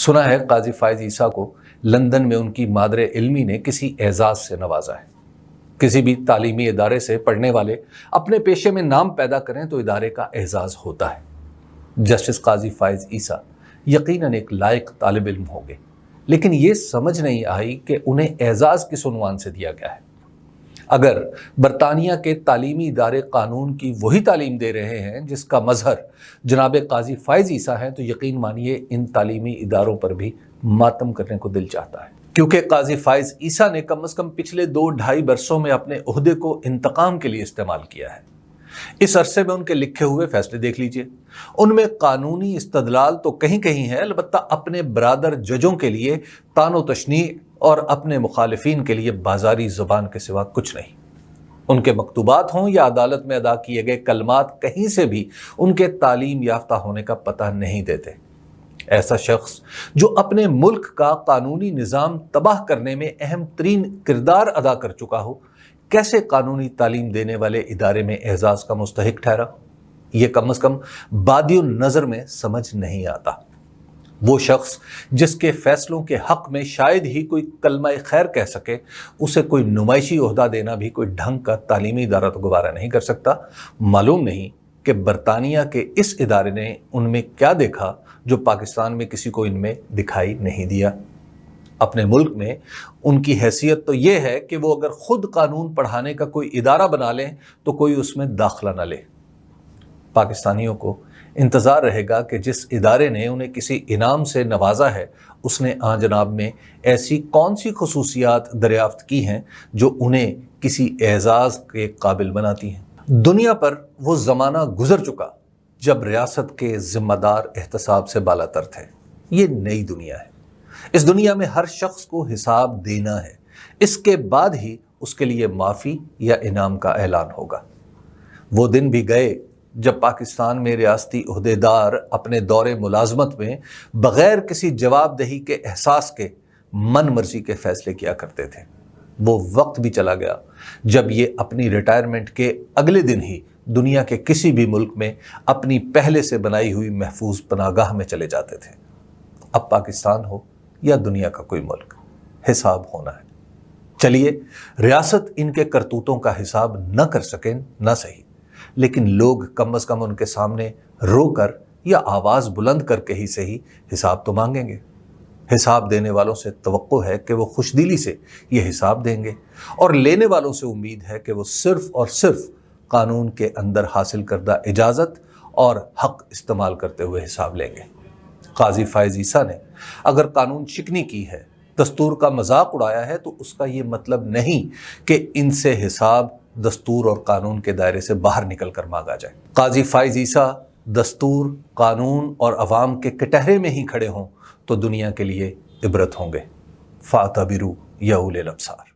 सुना है काजी फायज ईसा को लंदन में उनकी मादरे इल्मी ने किसी एजाज से नवाजा है। किसी भी तालीमी इदारे से पढ़ने वाले अपने पेशे में नाम पैदा करें तो इदारे का एजाज होता है। जस्टिस काजी फायज ईसा यकीनन एक लायक तालिब इल्म होंगे, लेकिन ये समझ नहीं आई कि उन्हें एजाज किस उन्वान से दिया गया है। अगर बरतानिया के तालीमी इदारे कानून की वही तालीम दे रहे हैं जिसका मजहर जनाब काजी फायज ईसा है, तो यकीन मानिए इन तालीमी इदारों पर भी मातम करने को दिल चाहता है। क्योंकि काजी फायज ईसा ने कम से कम पिछले 2-2.5 बरसों में अपने ओहदे को इंतकाम के लिए इस्तेमाल किया है। इस अरसे में उनके लिखे हुए फैसले देख लीजिए, उनमें कानूनी इस्तदलाल तो कहीं कहीं है, अलबत्ता अपने बरादर जजों के लिए तानो तशनी और अपने मुखालिफिन के लिए बाजारी ज़ुबान के सिवा कुछ नहीं। उनके मकतूबात हों या अदालत में अदा किए गए कलमात कहीं से भी उनके तालीम याफ्ता होने का पता नहीं देते। ऐसा शख्स जो अपने मुल्क का कानूनी निज़ाम तबाह करने में अहम तरीन किरदार अदा कर चुका हो, कैसे कानूनी तालीम देने वाले इदारे में एजाज का मुस्तहिक ठहरा, ये कम से कम बादियुन नज़र में समझ नहीं आता। वो शख्स जिसके फैसलों के हक में शायद ही कोई कलमा खैर कह सके, उसे कोई नुमाइशी ओहदा देना भी कोई ढंग का तालीमी इदारा तो गवारा नहीं कर सकता। मालूम नहीं कि बरतानिया के इस इदारे ने उनमें क्या देखा जो पाकिस्तान में किसी को इनमें दिखाई नहीं दिया। अपने मुल्क में उनकी हैसियत तो ये है कि वो अगर खुद कानून पढ़ाने का कोई इदारा बना लें तो कोई उसमें दाखिला न ले। पाकिस्तानियों को इंतज़ार रहेगा कि जिस इदारे ने उन्हें किसी इनाम से नवाजा है, उसने जनाब में ऐसी कौन सी खसूसियात दरियाफ्त की हैं जो उन्हें किसी एजाज़ के काबिल बनाती हैं। दुनिया पर वो ज़माना गुजर चुका जब रियासत के ज़िम्मेदार एहतसाब से बालातर थे। ये नई दुनिया है। इस दुनिया में हर शख्स को हिसाब देना है, इसके बाद ही उसके लिए माफ़ी या इनाम का ऐलान होगा। वो दिन भी गए जब पाकिस्तान में रियासती ओहदेदार अपने दौरे मुलाजमत में बग़ैर किसी जवाबदेही के एहसास के मन मर्जी के फ़ैसले किया करते थे। वो वक्त भी चला गया जब ये अपनी रिटायरमेंट के अगले दिन ही दुनिया के किसी भी मुल्क में अपनी पहले से बनाई हुई महफूज पनागाह में चले जाते थे। अब पाकिस्तान हो या दुनिया का कोई मुल्क, हिसाब होना है। चलिए, रियासत इनके करतूतों का हिसाब न कर सकें न सही, लेकिन लोग कम से कम उनके सामने रोकर या आवाज़ बुलंद करके ही सही हिसाब तो मांगेंगे। हिसाब देने वालों से तवक्को है कि वो खुशदिली से ये हिसाब देंगे, और लेने वालों से उम्मीद है कि वो सिर्फ़ और सिर्फ कानून के अंदर हासिल करदा इजाज़त और हक़ इस्तेमाल करते हुए हिसाब लेंगे। काजी फायज ईसा ने अगर कानून शिकनी की है, दस्तूर का मजाक उड़ाया है, तो उसका ये मतलब नहीं कि इनसे हिसाब दस्तूर और कानून के दायरे से बाहर निकल कर मांगा जाए। काजी फायज ईसा दस्तूर, कानून और अवाम के कटहरे में ही खड़े हों तो दुनिया के लिए इबरत होंगे। फातबिरू या उलिल अब्सार।